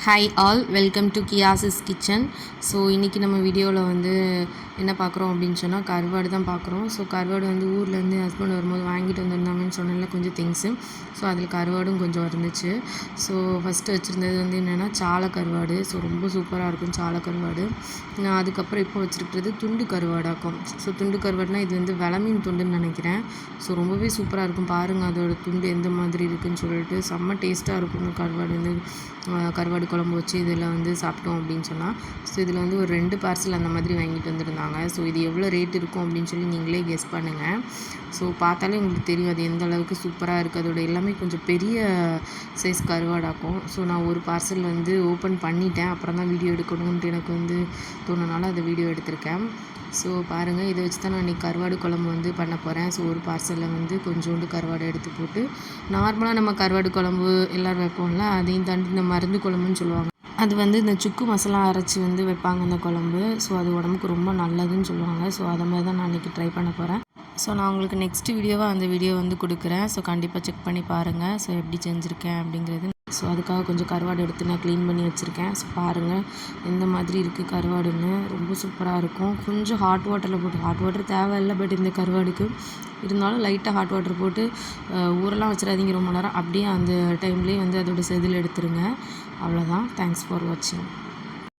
Hi all, welcome to கியாசிஸ் kitchen. So இன்றைக்கி நம்ம வீடியோவில் வந்து என்ன பார்க்குறோம் அப்படின்னு சொன்னால் கருவாடு தான் பார்க்குறோம். ஸோ கருவாடு வந்து ஊர்லேருந்து ஹஸ்பண்ட் வரும்போது வாங்கிட்டு வந்திருந்தாங்கன்னு சொன்னால கொஞ்சம் திங்ஸு. ஸோ அதில் கருவாடும் கொஞ்சம் இருந்துச்சு. ஸோ ஃபஸ்ட்டு வச்சுருந்தது வந்து என்னென்னா சாலை கருவாடு. ஸோ ரொம்ப சூப்பராக இருக்கும் சாலை கருவாடு. நான் அதுக்கப்புறம் இப்போ வச்சுருக்கிறது துண்டு கருவாடாக்கும். ஸோ துண்டு கருவாடுனா இது வந்து விளமீன் துண்டுன்னு நினைக்கிறேன். ஸோ ரொம்பவே சூப்பராக இருக்கும். பாருங்கள் அதோடய துண்டு எந்த மாதிரி இருக்குதுன்னு சொல்லிட்டு செம்ம டேஸ்ட்டாக இருக்கும் கருவாடு வந்து கருவாடு குழம்பு வச்சு இதில் வந்து சாப்பிட்டோம் அப்படின்னு சொன்னால். ஸோ இதில் வந்து ஒரு 2 பார்சல் அந்த மாதிரி வாங்கிட்டு வந்திருந்தாங்க. ஸோ இது எவ்வளோ ரேட் இருக்கும் அப்படின்னு சொல்லி நீங்களே கெஸ் பண்ணுங்கள். ஸோ பார்த்தாலே உங்களுக்கு தெரியும் அது எந்த அளவுக்கு சூப்பராக இருக்குது. அதோட எல்லாமே கொஞ்சம் பெரிய சைஸ் கருவாடாக்கும். ஸோ நான் ஒரு பார்சல் வந்து ஓப்பன் பண்ணிட்டேன். அப்புறம் தான் வீடியோ எடுக்கணுன்ட்டு எனக்கு வந்து தோணுனால அதை வீடியோ எடுத்திருக்கேன். ஸோ பாருங்கள், இதை வச்சு தான் நான் இன்றைக்கி கருவாடு குழம்பு வந்து பண்ண போகிறேன். ஸோ ஒரு பார்சலில் வந்து கொஞ்சோண்டு கருவாடை எடுத்து போட்டு நார்மலாக நம்ம கருவாடு குழம்பு எல்லோரும் வைப்போம்ல, அதையும் தாண்டி இந்த மருந்து குழம்புன்னு சொல்லுவாங்க. அது வந்து இந்த சுக்கு மசாலா அரைச்சி வந்து வைப்பாங்க அந்த குழம்பு. ஸோ அது உடம்புக்கு ரொம்ப நல்லதுன்னு சொல்லுவாங்க. ஸோ அதை மாதிரி தான் நான் இன்றைக்கி ட்ரை பண்ண போகிறேன். ஸோ நான் உங்களுக்கு நெக்ஸ்ட் வீடியோவாக அந்த வீடியோ வந்து கொடுக்குறேன். ஸோ கண்டிப்பாக செக் பண்ணி பாருங்கள். ஸோ எப்படி செஞ்சுருக்கேன் அப்படிங்கிறது. ஸோ அதுக்காக கொஞ்சம் கருவாடு எடுத்து நான் க்ளீன் பண்ணி வச்சுருக்கேன். ஸோ பாருங்கள் எந்த மாதிரி இருக்குது கருவாடுன்னு. ரொம்ப சூப்பராக இருக்கும். கொஞ்சம் ஹாட் வாட்டரில் போட்டு, ஹாட் வாட்டர் தேவையில்லை பட் இந்த கருவாடுக்கு இருந்தாலும் லைட்டாக ஹாட் வாட்டர் போட்டு ஊரெல்லாம் வச்சிடாதீங்க ரொம்ப நேரம். அப்படியே அந்த டைம்லேயே வந்து அதோட செதில் எடுத்துருங்க. அவ்வளோதான். தேங்க்ஸ் ஃபார் வாட்சிங்.